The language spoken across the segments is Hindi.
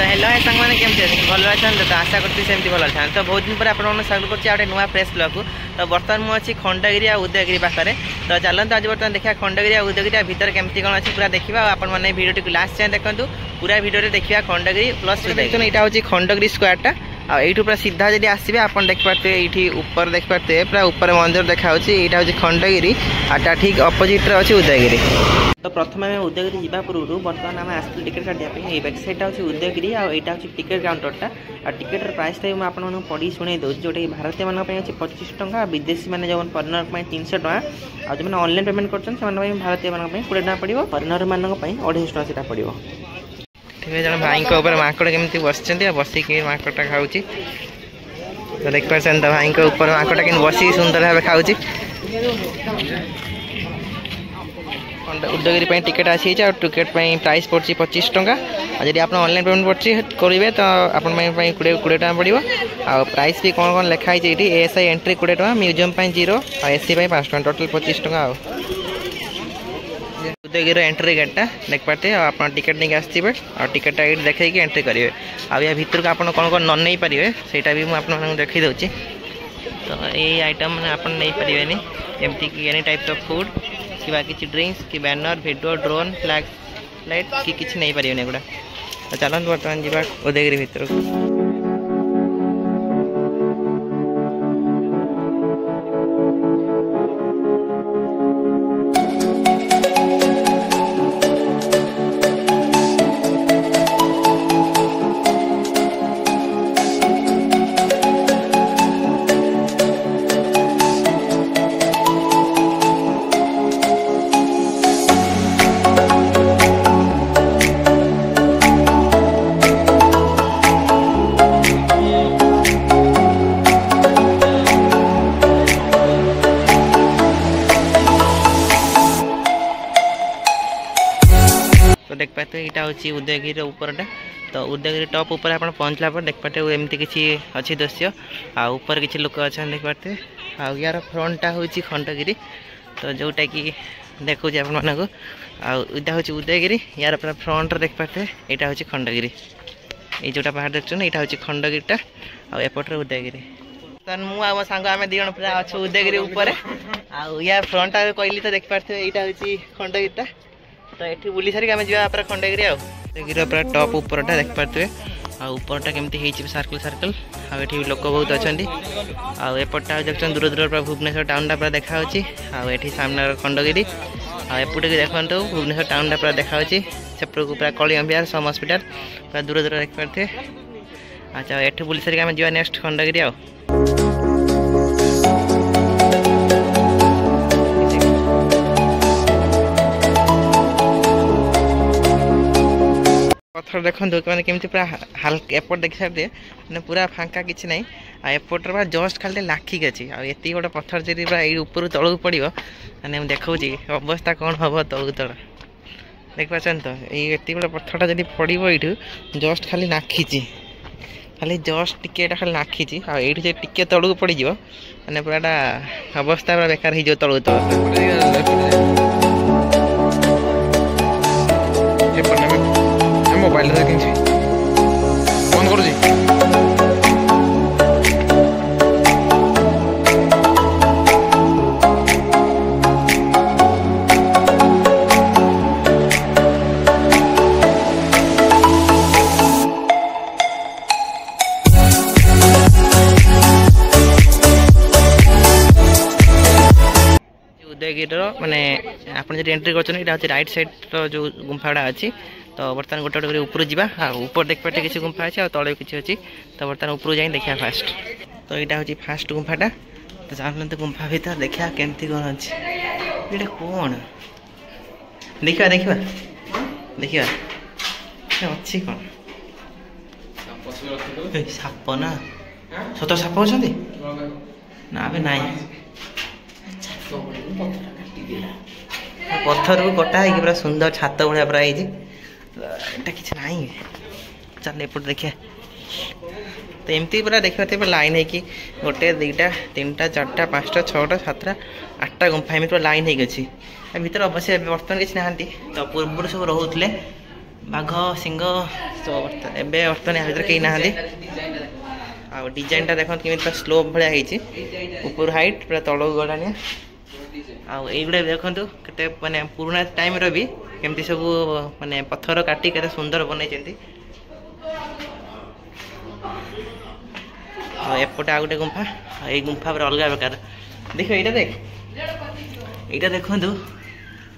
तो हेलो है सांग मैंने केमती अच्छे भल अच्छा तो आशा करती सेमती भल अच्छा तो बहुत दिन पर आप स्वागत कर नुआ प्रेस ब्लॉग को तो बर्तमान मुझे खंडगिरी और उदयगिरी पाखे तो चलते आज बर्तमान देखा खंडगिरी और उदयगिरी भितर केमती कौन अच्छी पूरा देखा आपने भिडियो टी लास्ट जाए देखूँ पूरा भिडियो देखा खंडगिरी प्लस देखते यहाँ हूँ खंडगिरी स्क्वायरटा आईठू पूरा सीधा जब आसवे आप देखिपे ये ऊपर देखिपे पूरा ऊपर मंदिर देखा यहाँ हूँ खंडगिरी आटा ठीक अपोजिट अच्छी उदयगिरी। तो प्रथम आम उदयगिरी जावा पूर्व बर्तमान आम आसलु टिकेट काटापी बैक साइड हूँ उदयगिरी और यहाँ हूँ टिकेट काउंटरटा और टिकेटर प्राइस मुझे आपको पढ़ी शुणे दूसरी जोटा भारतीय मान अच्छे 25 टंका विदेशी मैंने जो फरेनर 300 टका और जो ऑनलाइन पेमेंट कर भारतीय मान 20 टका पड़ो फरेनर मान 250 टका से पड़ो। ठीक है जन भाई माकड़ केमती बस बसिक माकड़टा खाऊँ तो देख पार्स भाई माकड़टा कि बसिक सुंदर भाव खाऊँ उदयगिरी टिकेट आसी और टिकेट प्राइस पड़ी 25 टंका और जब आप ऑनलाइन पेमेंट करेंगे तो आप 20 टका पड़ो आ प्राइस भी कौन कौन लिखाई ये एएसआई एंट्री 20 टका म्यूजियम 0 और एसी 5 टका टोटल 25 टका। उदयगिरी एंट्री गेटा देख पाते आप टिकेट नहीं आसवे और टिकेटा ये देखी एंट्री करेंगे आ या भितर को आप कौन कौन नहीं पारे ସେଇଟା भी मुझे देखी दूसरी तो ये आइटम आप नहीं पारे एमती कि एनी टाइप्स ऑफ फूड कि ड्रिंक्स कि banner video drone flag light कि किसी नहीं पारे एगुड़ा तो चलते बर्तमान जावा उदयगिरी भितर को। तो देख पाते यहाँ हूँ उदयगिरी ऊपरटा तो उदयगिरी टॉप ऊपर आप पहुँचला पर देख पाते एमती किसी अच्छी दृश्य आ ऊपर किसी लोक अच्छा देख पाते आ यार फ्रंटा हूँ खंडगिरी तो जोटा कि देखुच आप यहाँ हूँ उदयगिरी यार पूरा फ्रंट देख पाते यहाँ हूँ खंडगिरी ये जोटा पहाड़ देखते यहाँ हूँ खंडगिरीटा आएपटे उदयगिरी तो मुझे सांग आम दी जन पूरा अच्छे उदयगिरी उपर आ फ्रंटा कहली तो देख पाते यहाँ हूँ खंडगिरीटा तो ये बुली सारिक आम जा खंडगिरी उदयगिरी पूरा टॉप ऊपरटा देख पाते ऊपरटा केमती सर्कल सर्कल आठी लोक बहुत अच्छा आएपटा देखते दूर दूर पूरा भुवनेश्वर टाउनटा पूरा देखा ये सामने खंडगिरी आएपटे देखो भुवनेश्वर टाउनटा पूरा देखा सेपट को पूरा कलिंग विहार सम हस्पिटाल पूरा दूर दूर देख पाते। अच्छा ये बुली सारिक आम जा नेक्स्ट खंडगिरी पत्थर देखो मैंने केमती पूरा हल्का एपट देखी सारे मैंने पूरा फांका किसी ना एपट पूरा जस्ट खाली लाखिक अच्छी आती गोटे पत्थर जब पूरा ऊपर तौक पड़ो मैंने देखा अवस्था कौन हम तौक तल देख पार्स तो ये गोटे पत्थरटा जब पड़ो यू जस्ट खाली नाखी खाली जस्ट टिके खाली नाखी ये टिके तौक पड़ मैंने पूरा अवस्था पूरा बेकार हो तौक तल मोबाइल बंद कर उदयगिरी माने आप एंट्री कर राइट साइड जो गुंफाड़ा अच्छी तो बर्तमान गोटे गोटे ऊपर जावा ऊपर देख पाटे किसी गुंफा अच्छे तले किसी अच्छी तो बर्तमान ऊपर जाए देखा फास्ट तो यहाँ हूँ फास्ट गुंफाटा तो चलते गुंफा भीतर देखा केमती कौन अच्छे ये कौन देखा देखा देखा अच्छी कौन साप ना सत साप अच्छा ना भी ना पत्थर को कटा है पूरा सुंदर छात भाया पूरा ये किसी ना चल एपट देखिए तो एमती पूरा देखा लाइन है कि गोटे दुईटा तीन टा चार्टा पाँचटा छटा सातटा आठटा गुंफा एमती पूरा लाइन है भितर अवश्य बर्तमान किसी ना तो पूर्व सब रोते बाघ सिंह तो एबे बर्तमान या भितर कहीं ना आ डिजाइनटा देख केमी पूरा स्लोप भाई ऊपर हाइट पूरा तल गलानी आईगुड़ा देखु के माने पुराना टाइम भी केमती सब माने पत्थर काटी के सुंदर बनई एपटे आ गए गुंफा ये गुंफा पर अलग प्रकार देख ये देख यहाँ देखु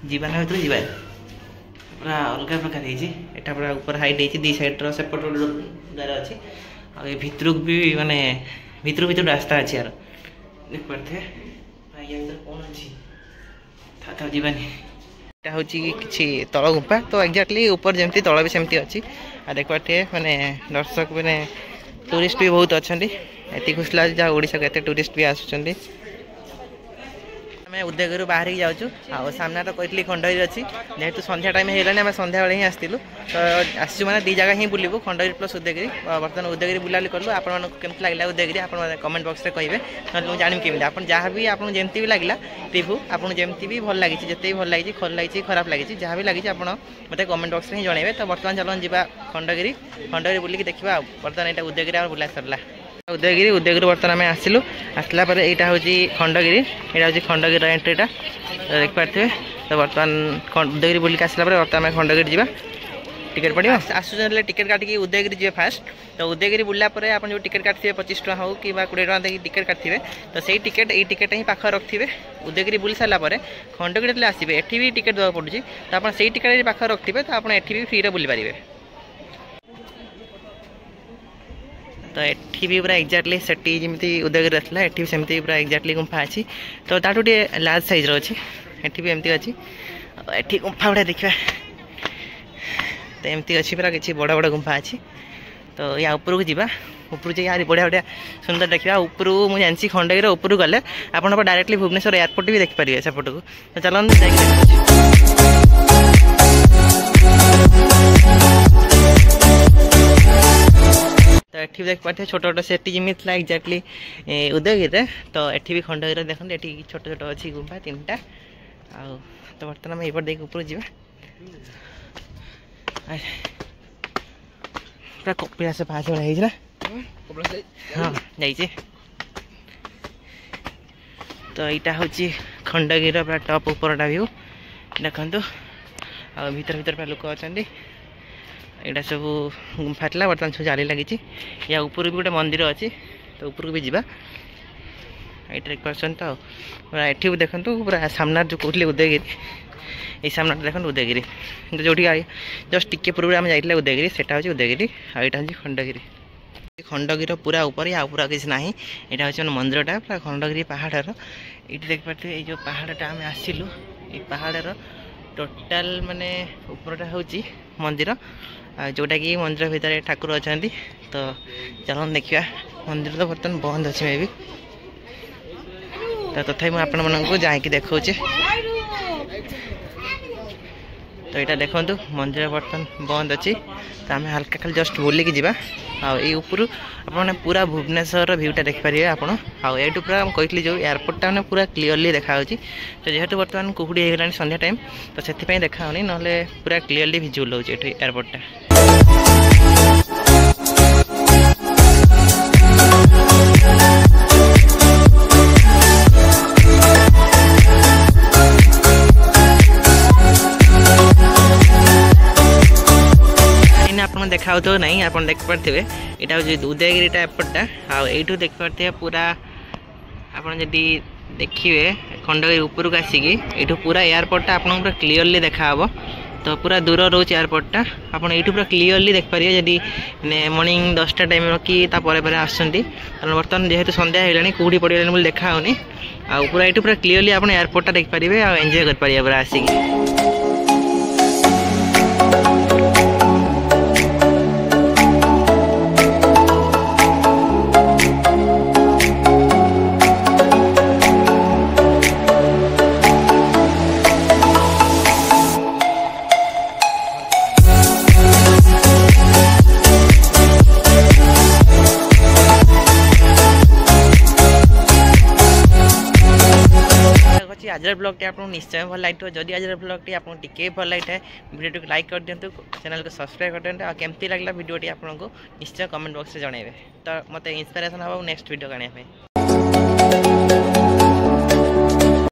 जीवन भर जीवा पूरा अलग प्रकार है पूरा ऊपर हाइट है दी साइड सेपट द्वार अच्छी आ भितर भी माने भितर भितर रास्ता अच्छी यार देख पारे कौन अच्छी था जीवानी यहाँ हूँ कि तल गुंफा तो एक्जाक्टली ऊपर जमती तल भी सेमती अच्छी आ देख पारे माने दर्शक मैंने टूरिस्ट भी बहुत अच्छा ये खुश लगे जहाँ ओडिशा को एत टूरिस्ट भी आसुँच आम उदयगिरी बाहर की जाऊँ सामने तो कहती खंडगिरी अच्छी जेहेतु संध्या टाइम होगा आम संध्या बेले ही आसलु तो आसू मैंने दी जगह ही बुलू खंडगिरी प्लस उदयगिरी बर्तमान उदयगिरी बुलाली कलु आपके लगे उदयगिरी आप कमेंट बॉक्स में कहे ना मुझे जानी केमी आप जहाँ भी आपको जमती भी लगे रिव्यू आपको जमती भी भल लगी जिते भी भल लगी भल लगी खराब लगी जहाँ भी लगी आप मतलब कमेंट बॉक्स में ही जनइबे तो बर्तमान चलो जा खंडगिरी बुलिकी देखा बर्तमान यहाँ उदयगिरी आम बुला सरला उदयगिरी बर्तमान आम आसलु आसला यहाँ हूँ खंडगिरी यहाँ हूँ खंडगिरी एंट्रीटा देख पारे तो बर्तमान उदयगिरी बुलिक आसला बर्तमान आम खंडगिरी जा टिकेट पड़ो आसुचे टिकेट काटिकी उदयगिरी जी फास्ट तो उदयगिरी बुला आप जो टिकेट काटते 25 टका हो कि 20 टका देखिए टिकेट काटते तो सही टिकेट ये टिकेट ही पाखे रखिए उदयगिरी बुली सारापर खंडगिरी जो आसवे एटी भी टिकेट देवा पड़ुଛି तो आप सही टिकेट पाखे रखिए तो आप एटी भी फ्री बुली पारे तो एटी भी पूरा एक्जाक्टली सेटी जमी उदयगिरी रहा है एटी सेमती पूरा एक्जाक्टली गुंफा अच्छी तो ताठू टे लार्ज साइज अच्छी एटी भी एमती अच्छी एटी गुंफा गुड़ा देखा तो एमती अच्छी पूरा किसी बड़ बड़ गुंफा अच्छी तो या ऊपर को जावा ऊपर जाए बढ़िया बढ़िया सुंदर देखा ऊपर मुझे जानसी खंडगिरी ऊपर गले आप डायरेक्टली भुवनेश्वर एयरपोर्ट भी देखिपारे सेपट को तो चलो तो एठी देख पाते छोट छोट सेटी जमी था एक्जाक्टली उदयगिरी तो एठी भी खंडगिरी देखते ये छोट छोट अच्छी गुंफा 3टा आ तो बर्तमान आम एपट देख ऊपर जा पूरा कपिलास पास भाई हाँ जाइए तो यहाँ हूँ खंडगिरी पूरा टॉप ऊपरटा व्यू देखु आ भीतर भीतर पूरा लोक अच्छा यहाँ सब गुंफा था बर्तमान सब जाली लगी या ऊपर भी गोटे मंदिर अच्छी तो ऊपर को भी जा ये देख पार्सन तो पूरा एठी भी देखो पूरा सामना जो कहते उदयगिरी ये सामना देखो उदयगिरी जो जस्ट टिके पूर्व आम जाइए उदयगिरी सेटा हूँ उदयगिरी और यहाँ हूँ खंडगिरी खंडगिरी पूरा ऊपर या पूरा किसी ना यहाँ हूँ मंदिरटा पूरा खंडगिरी पहाड़र ये देख पारे ये जो पहाड़टा आम आसलु ये पहाड़र टोटाल माने ऊपरटा हूँ मंदिर जोटा कि मंदिर भितर ठाकुर अच्छा तो चलो देखा मंदिर तो बर्तमान बंद अच्छे मे भी तो तथा आपण मानक जाकि देखा तो यहाँ देखु मंदिर बर्तमान बंद अच्छी तो आम हल्का खाली जस्ट बुलिकी जा ऊपर आप पूरा भुवनेश्वर भ्यूटा देखिपारे आप पूरा कहती जो एयरपोर्टा मैंने पूरा क्लीयरली देखा तो जेहेतु बर्तमान कुहुड़ी होगा संध्या टाइम तो से देखा ना पूरा क्लीयरली विजुअल हो एयरपोर्टा आपन देखा तो नहीं आप देख पारे यहाँ हूँ उदयगिरीटा एपटा आईठू देख पारे पूरा आपड़ जदि देखिए खंडगिरी ऊपर को आसिक ये पूरा एयरपोर्टा आप पूरा क्लीयरली देखा तो पूरा दूर रोचे एयरपोर्टा आप पूरा क्लीयरली देखिपारे जदि मॉर्निंग 10टा टाइम कि बर्तमान जेहेतु संध्या होगा कौटी पड़गलानी बोली देखा होनी पूरा ये पूरा क्लीयरली आप एयरपोर्टा देखिपारे और एंजॉय करेंगे पूरा आसिक आज आज ब्लॉगटी आपको निश्चय भल लगी जदि आज ब्लॉगटी आपको टिके भल लगी है वीडियो को लाइक कर दिंतु चैनल को सब्सक्राइब कर दिंतु केमती लगला वीडियोटी आपको निश्चय कमेंट बॉक्स में जनइबे तो मत इंस्पिरेशन हम नेक्स्ट वीडियो आने।